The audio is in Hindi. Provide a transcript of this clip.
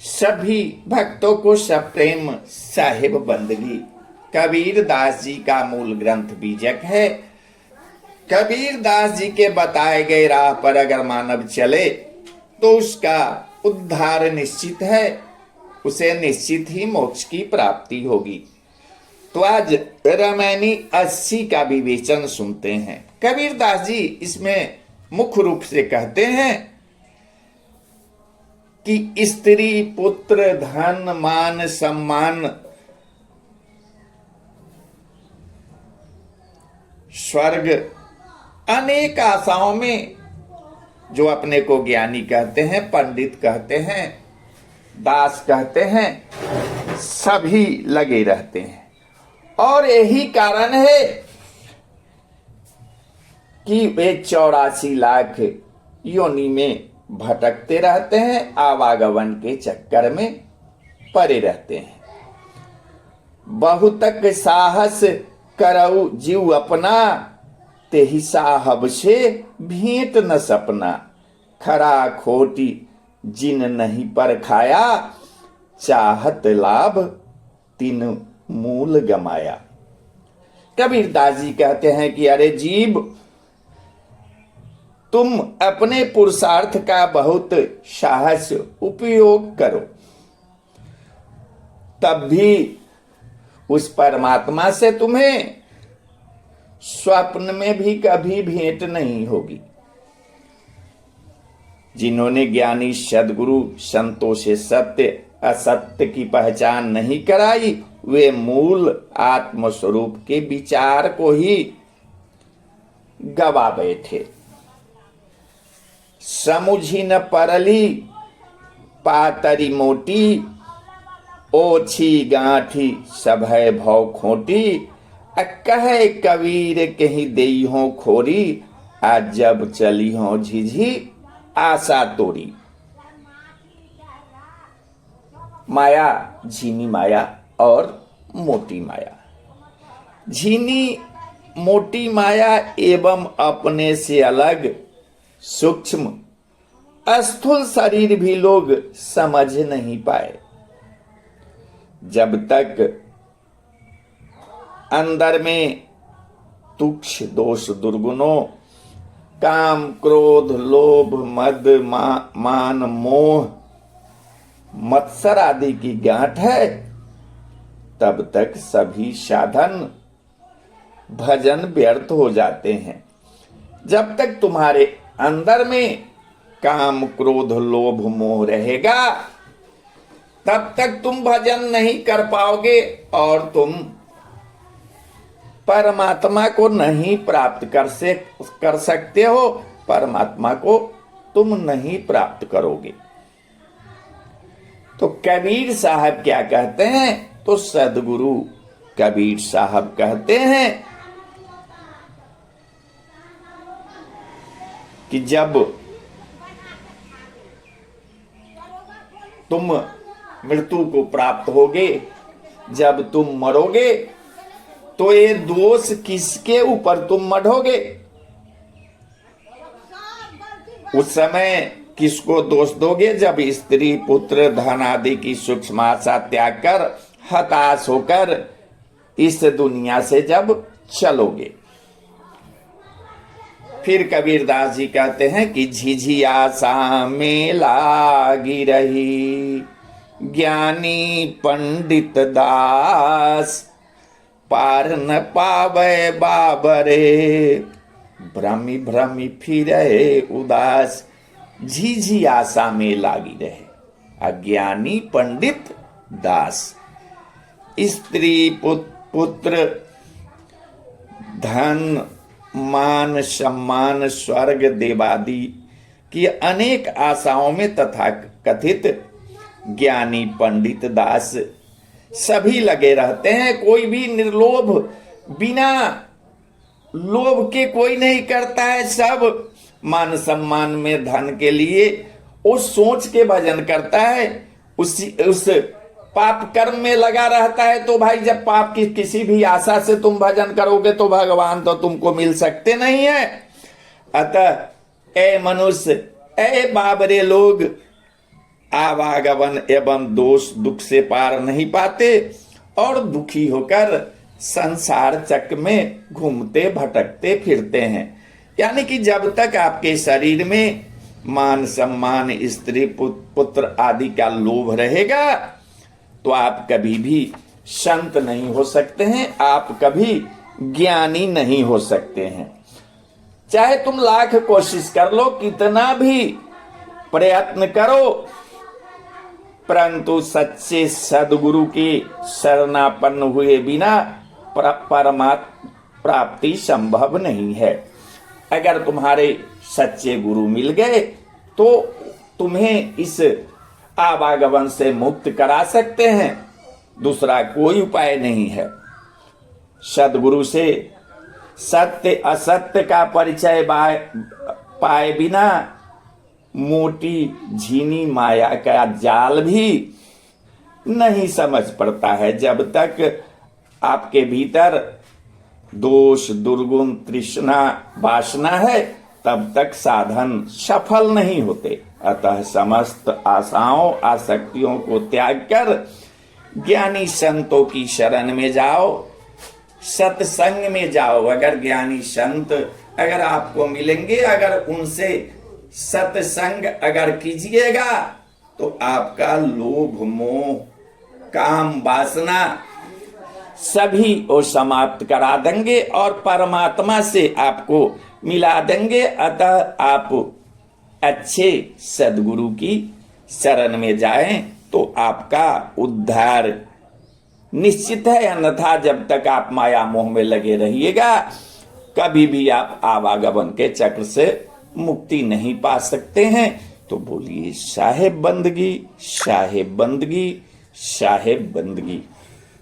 सभी भक्तों को सप्रेम साहिब बंदगी कबीर दास जी का मूल ग्रंथ बीजक है। कबीर दास जी के बताए गए राह पर अगर मानव चले तो उसका उद्धार निश्चित है, उसे निश्चित ही मोक्ष की प्राप्ति होगी। तो आज रामायणी 80 का विवेचन सुनते हैं। कबीर दास जी इसमें मुख्य रूप से कहते हैं कि स्त्री पुत्र धन मान सम्मान स्वर्ग अनेक आशाओं में जो अपने को ज्ञानी कहते हैं, पंडित कहते हैं, दास कहते हैं, सभी लगे रहते हैं। और यही कारण है कि वे 84 लाख योनि में भटकते रहते हैं, आवागमन के चक्कर में पड़े रहते हैं। बहुतक साहस करऊ जीव अपना, तेहि साहब से भेंट न सपना। खरा खोटी जिन नहीं पर खाया, चाहत लाभ तीन मूल गमाया। कबीर दास जी कहते हैं कि अरे जीव, तुम अपने पुरुषार्थ का बहुत साहस उपयोग करो, तब भी उस परमात्मा से तुम्हें स्वप्न में भी कभी भेंट नहीं होगी। जिन्होंने ज्ञानी सद्गुरु संतों से सत्य असत्य की पहचान नहीं कराई, वे मूल आत्मस्वरूप के विचार को ही गवा बैठे। समुझी न परली पातरी मोटी, ओछी गांठी सभय भव खोटी। कहे कबीर कहीं देई हो खोरी, आज जब चली हो झिझी आशा तोरी। माया, झीनी माया और मोटी माया। झीनी मोटी माया एवं अपने से अलग सूक्ष्म स्थूल शरीर भी लोग समझ नहीं पाए। जब तक अंदर में तुक्ष दोष दुर्गुणों काम क्रोध लोभ मद मान मोह मत्सर आदि की गांठ है, तब तक सभी साधन भजन व्यर्थ हो जाते हैं। जब तक तुम्हारे अंदर में काम क्रोध लोभ मोह रहेगा, तब तक तुम भजन नहीं कर पाओगे और तुम परमात्मा को नहीं प्राप्त कर सकते हो। परमात्मा को तुम नहीं प्राप्त करोगे। तो कबीर साहब क्या कहते हैं? तो सद्गुरु कबीर साहब कहते हैं कि जब तुम मृत्यु को प्राप्त होगे, जब तुम मरोगे, तो ये दोष किसके ऊपर तुम मढ़ोगे? उस समय किसको दोष दोगे? जब स्त्री पुत्र धन आदि की सूक्ष्म आशा त्याग कर हताश होकर इस दुनिया से जब चलोगे। फिर कबीर दास जी कहते हैं कि झिझी आशा में लागी रही, ज्ञानी पंडित दास। पार न पावे बाबरे, भ्रमी भ्रमी फिरे उदास। झिझी आशा में लागी रहे, अज्ञानी पंडित दास। स्त्री पुत्र धन मान सम्मान स्वर्ग देवादि की अनेक आशाओं में तथा कथित ज्ञानी पंडित दास सभी लगे रहते हैं। कोई भी निर्लोभ बिना लोभ के कोई नहीं करता है। सब मान सम्मान में धन के लिए उस सोच के भजन करता है, उस पाप कर्म में लगा रहता है। तो भाई जब पाप की किसी भी आशा से तुम भजन करोगे तो भगवान तो तुमको मिल सकते नहीं है। अतः ए मनुष्य, ए बाबरे लोग, आवागमन एवं दोष दुख से पार नहीं पाते और दुखी होकर संसार चक्र में घूमते भटकते फिरते हैं। यानी कि जब तक आपके शरीर में मान सम्मान स्त्री पुत्र आदि का लोभ रहेगा तो आप कभी भी संत नहीं हो सकते हैं, आप कभी ज्ञानी नहीं हो सकते हैं। चाहे तुम लाख कोशिश कर लो, कितना भी प्रयत्न करो, परंतु सच्चे सदगुरु के शरणापन्न हुए बिना परमात्मा प्राप्ति संभव नहीं है। अगर तुम्हारे सच्चे गुरु मिल गए तो तुम्हें इस आवागमन से मुक्त करा सकते हैं, दूसरा कोई उपाय नहीं है। सदगुरु से सत्य असत्य का परिचय पाए बिना मोटी झीनी माया का जाल भी नहीं समझ पड़ता है। जब तक आपके भीतर दोष दुर्गुण तृष्णा वासना है तब तक साधन सफल नहीं होते। अतः समस्त आशाओं आसक्तियों को त्याग कर ज्ञानी संतों की शरण में जाओ, सत्संग में जाओ। अगर ज्ञानी संत अगर आपको मिलेंगे, अगर उनसे सत्संग अगर कीजिएगा तो आपका लोभ मोह काम वासना सभी वो समाप्त करा देंगे और परमात्मा से आपको मिला देंगे। अतः आप अच्छे सदगुरु की शरण में जाएं तो आपका उद्धार निश्चित है। अन्यथा जब तक आप माया मोह में लगे रहिएगा कभी भी आप आवागमन के चक्र से मुक्ति नहीं पा सकते हैं। तो बोलिए साहेब बंदगी, साहेब बंदगी, साहेब बंदगी।